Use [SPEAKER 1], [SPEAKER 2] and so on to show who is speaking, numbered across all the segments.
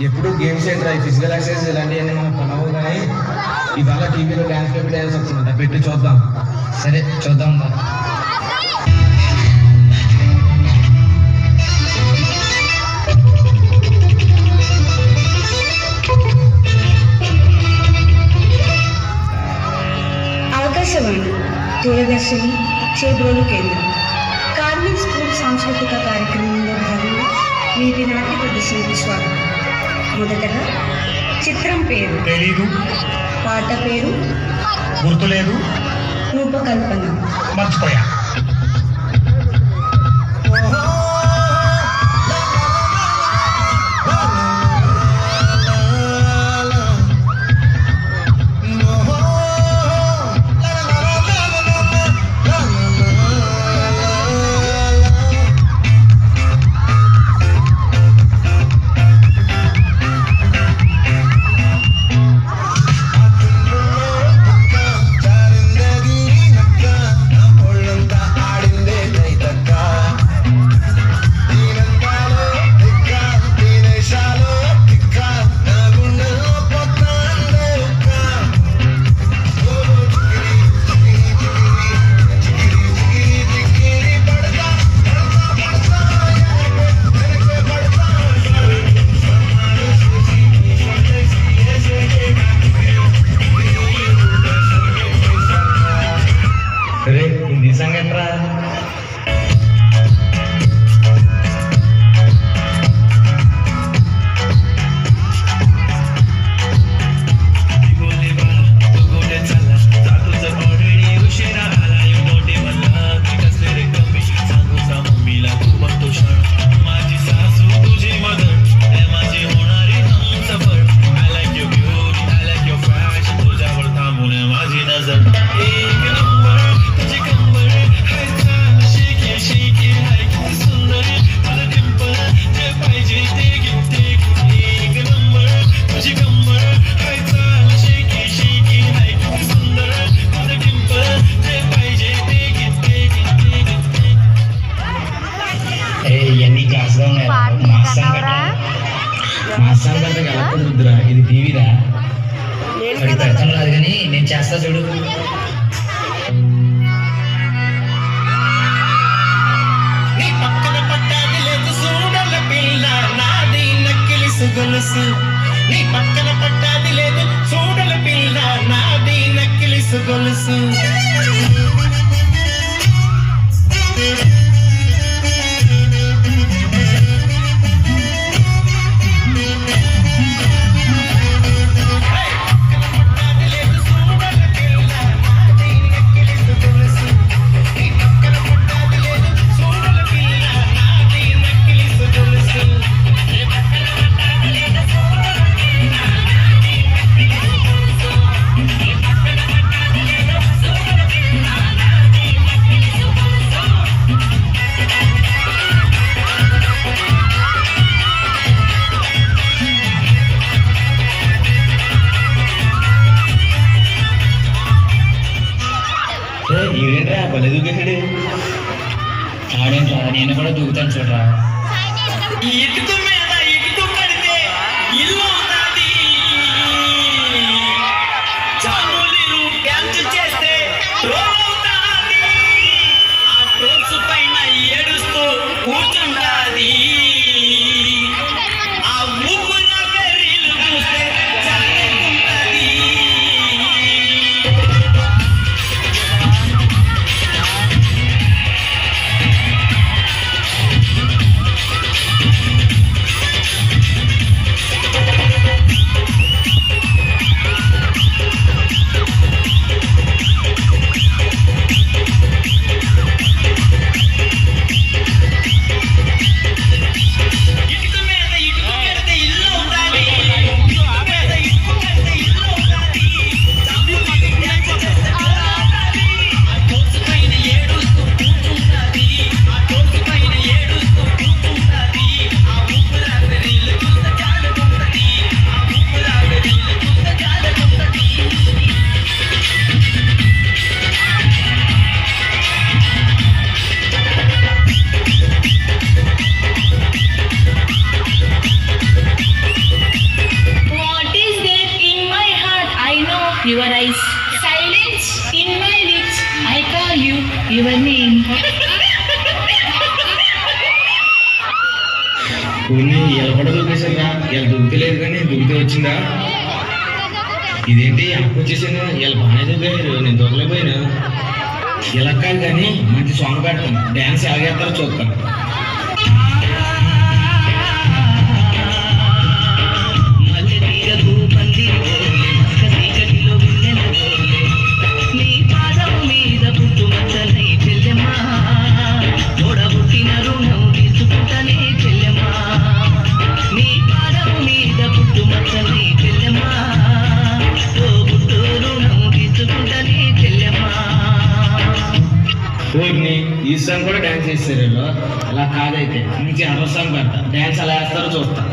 [SPEAKER 1] ఎప్పుడు గేమ్స్ ఏంట్రా physical exercise ఇలాంటివన్నీ మనకు పనవు, కానీ ఇవాళ టీవీలో డ్యాన్స్ పేపర్ డ్యాన్స్ వస్తుంది, పెట్టి చూద్దాం.
[SPEAKER 2] సరే చూద్దాం.
[SPEAKER 3] ఆకాశవాణి దూరదర్శని చేబ్రోలు కేంద్రం కార్మిక్ స్కూల్ సాంస్కృతిక కార్యక్రమంలో భాగంగా వీటి నాట్య ప్రదర్శనకు స్వాగతం. మొదటగా చిత్రం పేరు
[SPEAKER 4] తెలీదు,
[SPEAKER 3] పాట పేరు
[SPEAKER 4] గుర్తులేదు,
[SPEAKER 3] రూపకల్పన
[SPEAKER 4] మర్చిపోయా.
[SPEAKER 1] హిందీ సంగట్రా
[SPEAKER 2] ఇవన్నీ క్లాస్గా ఉన్నాయి.
[SPEAKER 1] కుదురుద్దురా, ఇది టీవీరా.
[SPEAKER 2] వాడికి అర్థం కాదు కానీ నేను చేస్తా చూడు.
[SPEAKER 4] నీ పక్కన పట్టాది లేదు చూడల పిల్ల నాది నక్కిలిసు గొలుసు. నీ పక్కన పట్టాది లేదు చూడల పిల్ల నాది నక్కిలిసు గొలుసు.
[SPEAKER 1] ఈడేంట్రా భలే దూకేసాడు.
[SPEAKER 2] ఆడేంట్రా, నేను కూడా దూకుతాను చూడరా.
[SPEAKER 4] ఇటుకు మీద ఇటుకు పడితే ఇల్లు అవుతాది. చాములీలు డ్యాన్స్ చేస్తే ట్రోల్ అవుతాది. ఆ ట్రోల్స్ పైన ఏడుస్తూ కూర్చుంటాది. ఆ ఊపున పెరీలు చూస్తే చల్లకుంటాది.
[SPEAKER 1] వీళ్ళు కూడా దూకేశారా? వీళ్ళు దూకలేదు కానీ దూకితే వచ్చిందా? ఇదేంటి అప్పు వచ్చేసాను? వీళ్ళు బాగానే దూకారు, నేను దూకలేకపోయాను. ఇలా కాదు కానీ మంచి సాంగ్ పెడతాను, డ్యాన్స్ ఎలాగేస్తారో చూస్తాను. ఊరిని ఈ సాంగ్ కూడా డ్యాన్స్ చేస్తారు వీళ్ళు. అలా కాదైతే మంచి అదర్ సాంగ్ పెడతా, డ్యాన్స్ ఎలా వేస్తారో చూస్తా.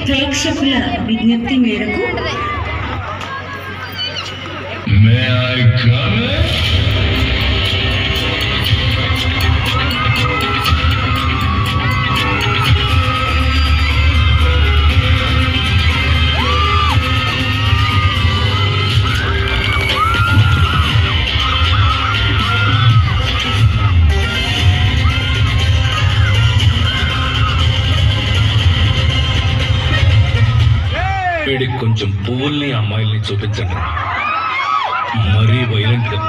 [SPEAKER 3] ప్రేక్షకుల విజ్ఞప్తి మేరకు
[SPEAKER 5] వీడికి కొంచెం పువ్వుల్ని అమ్మాయిల్ని చూపించండి, మరీ వైలెంట్ గా.